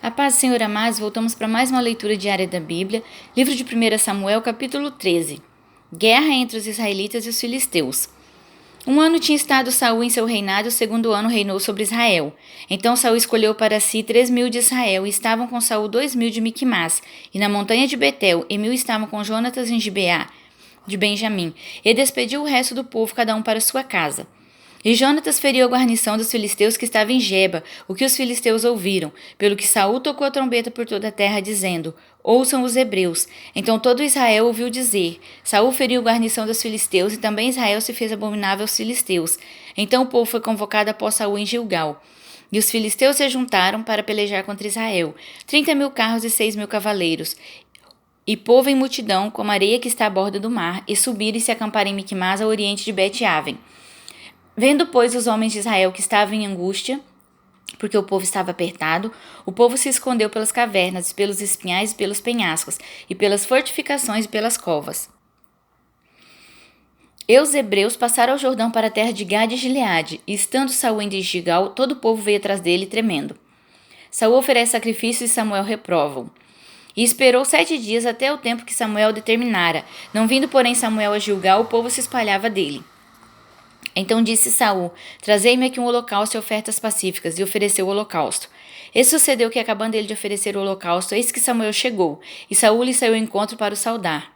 A paz do Senhor, amados, voltamos para mais uma leitura diária da Bíblia, livro de 1 Samuel, capítulo 13. Guerra entre os israelitas e os filisteus. Um ano tinha estado Saul em seu reinado, e o segundo ano reinou sobre Israel. Então Saul escolheu para si 3.000 de Israel, e estavam com Saul 2.000 de Miquimás, e na montanha de Betel, e 1.000 estavam com Jonatas em Gibeá, de Benjamim, e despediu o resto do povo, cada um para sua casa. E Jonatas feriu a guarnição dos filisteus que estava em Geba, o que os filisteus ouviram, pelo que Saul tocou a trombeta por toda a terra, dizendo: Ouçam os hebreus. Então todo Israel ouviu dizer: Saul feriu a guarnição dos filisteus, e também Israel se fez abominável aos filisteus. Então o povo foi convocado após Saul em Gilgal. E os filisteus se juntaram para pelejar contra Israel, 30.000 carros e 6.000 cavaleiros, e povo em multidão, como a areia que está à borda do mar, e subiram e se acamparam em Miquimás, ao oriente de Bet-Aven. Vendo, pois, os homens de Israel que estavam em angústia, porque o povo estava apertado, o povo se escondeu pelas cavernas, pelos espinhais e pelos penhascos, e pelas fortificações e pelas covas. E os hebreus passaram ao Jordão para a terra de Gade e Gileade, e estando Saul em Gilgal, todo o povo veio atrás dele, tremendo. Saul oferece sacrifício e Samuel reprova-o. E esperou 7 dias até o tempo que Samuel determinara. Não vindo, porém, Samuel a Gilgal, o povo se espalhava dele. Então disse Saul: Trazei-me aqui um holocausto e ofertas pacíficas, e ofereceu o holocausto. E sucedeu que, acabando ele de oferecer o holocausto, eis que Samuel chegou, e Saul lhe saiu ao encontro para o saudar.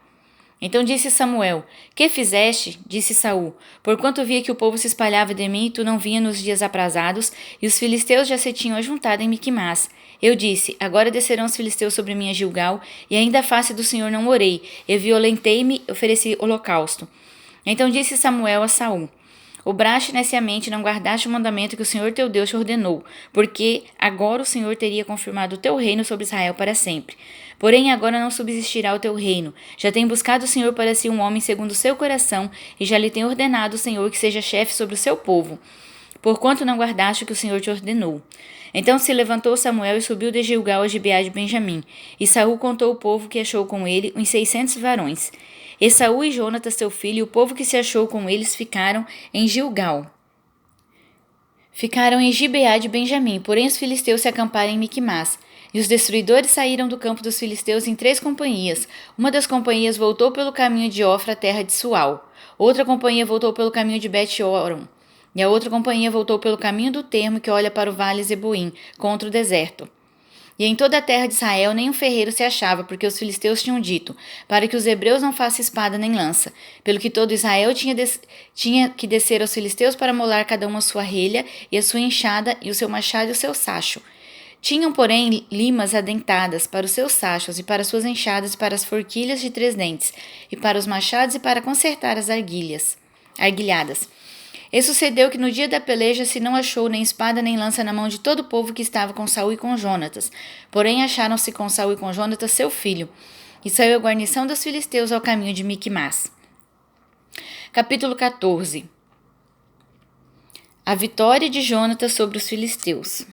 Então disse Samuel: Que fizeste? Disse Saul: Porquanto via que o povo se espalhava de mim, e tu não vinha nos dias aprazados, e os filisteus já se tinham ajuntado em Miquimás. Eu disse: Agora descerão os filisteus sobre mim a Gilgal, e ainda a face do Senhor não orei, e violentei-me e ofereci holocausto. Então disse Samuel a Saul: Obraste neciamente, não guardaste o mandamento que o Senhor teu Deus te ordenou, porque agora o Senhor teria confirmado o teu reino sobre Israel para sempre. Porém, agora não subsistirá o teu reino. Já tem buscado o Senhor para si um homem segundo o seu coração, e já lhe tem ordenado o Senhor que seja chefe sobre o seu povo, porquanto não guardaste o que o Senhor te ordenou. Então se levantou Samuel e subiu de Gilgal a Gibeá de Benjamim, e Saul contou o povo que achou com ele, uns 600 varões. E Saul e Jonatas, seu filho, e o povo que se achou com eles ficaram em Gilgal. Ficaram em Gibeá de Benjamim, porém os filisteus se acamparam em Miquimás. E os destruidores saíram do campo dos filisteus em 3 companhias. Uma das companhias voltou pelo caminho de Ofra, terra de Sual. Outra companhia voltou pelo caminho de Bet-Horon. E a outra companhia voltou pelo caminho do termo que olha para o vale Zeboim, contra o deserto. E em toda a terra de Israel nenhum ferreiro se achava, porque os filisteus tinham dito, para que os hebreus não façam espada nem lança. Pelo que todo Israel tinha que descer aos filisteus para molar cada um a sua relha, e a sua enxada, e o seu machado e o seu sacho. Tinham, porém, limas adentadas para os seus sachos, e para as suas enxadas, e para as forquilhas de 3 dentes, e para os machados, e para consertar as arguilhadas. E sucedeu que no dia da peleja se não achou nem espada nem lança na mão de todo o povo que estava com Saul e com Jonatas. Porém acharam-se com Saul e com Jonatas seu filho. E saiu a guarnição dos filisteus ao caminho de Miquimás. Capítulo 14. A vitória de Jonatas sobre os filisteus.